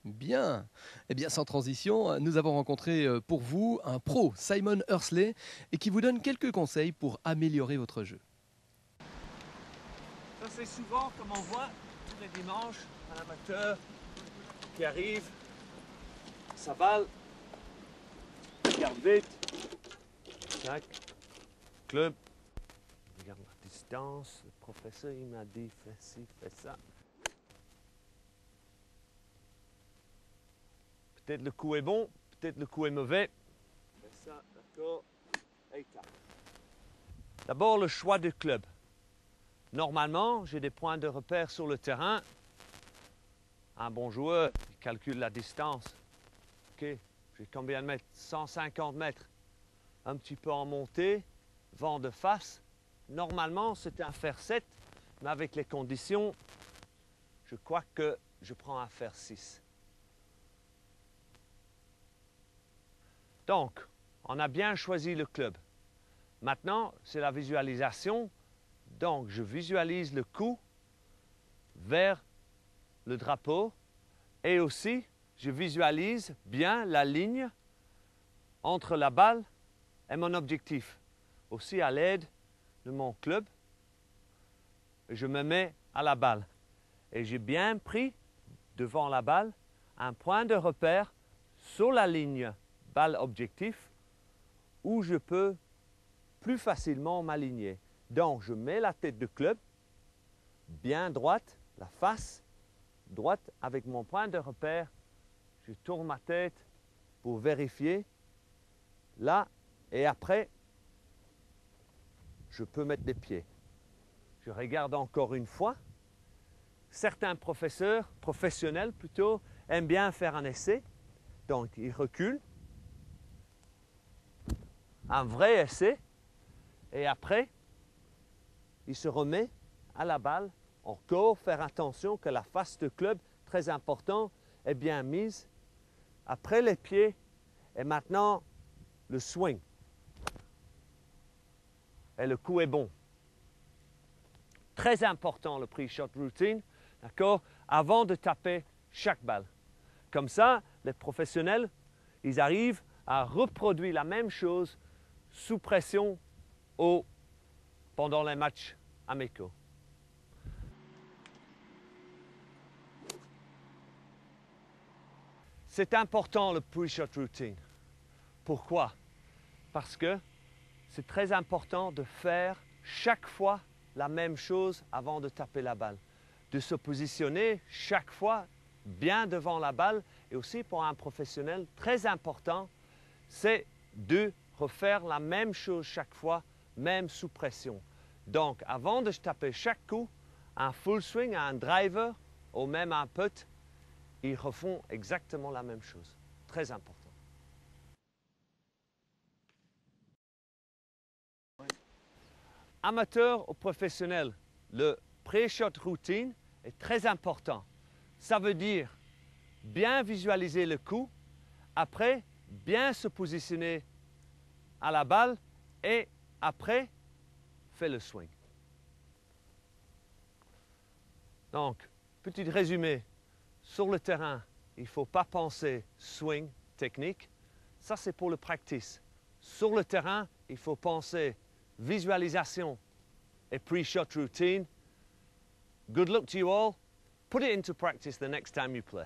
Bien. Eh bien, sans transition, nous avons rencontré pour vous un pro, Simon Hursley, et qui vous donne quelques conseils pour améliorer votre jeu. Ça c'est souvent comme on voit tous les dimanches un amateur qui arrive, sa balle, regarde vite, tac, club, regarde la distance, le professeur il m'a dit fais ci, fais ça. Peut-être le coup est bon, peut-être le coup est mauvais. Fais ça, d'accord, et tac. D'abord le choix du club. Normalement, j'ai des points de repère sur le terrain. Un bon joueur, il calcule la distance. Ok, j'ai combien de mètres? 150 mètres. Un petit peu en montée, vent de face. Normalement, c'est un fer 7, mais avec les conditions, je crois que je prends un fer 6. Donc, on a bien choisi le club. Maintenant, c'est la visualisation. Donc, je visualise le coup vers le drapeau et aussi, je visualise bien la ligne entre la balle et mon objectif. Aussi à l'aide de mon club, je me mets à la balle. Et j'ai bien pris devant la balle un point de repère sur la ligne balle-objectif où je peux plus facilement m'aligner. Donc, je mets la tête de club bien droite, la face droite avec mon point de repère. Je tourne ma tête pour vérifier là et après, je peux mettre les pieds. Je regarde encore une fois. Certains professionnels plutôt, aiment bien faire un essai. Donc, ils reculent. Un vrai essai. Et après, il se remet à la balle. Encore faire attention que la face de club, très important, est bien mise. Après les pieds, et maintenant le swing. Et le coup est bon. Très important le pre-shot routine, d'accord, avant de taper chaque balle. Comme ça, les professionnels, ils arrivent à reproduire la même chose sous pression pendant les matchs amicaux. C'est important le pre-shot routine. Pourquoi? Parce que c'est très important de faire chaque fois la même chose avant de taper la balle. De se positionner chaque fois bien devant la balle et aussi pour un professionnel, très important, c'est de refaire la même chose chaque fois, même sous pression. Donc, avant de taper chaque coup, un full swing, un driver ou même un putt, ils refont exactement la même chose. Très important. Amateur ou professionnel, le pre-shot routine est très important. Ça veut dire bien visualiser le coup, après bien se positionner à la balle et après faire le swing. Donc, petit résumé, sur le terrain, il ne faut pas penser swing technique. Ça, c'est pour le practice. Sur le terrain, il faut penser visualisation et pre-shot routine. Good luck to you all. Put it into practice the next time you play.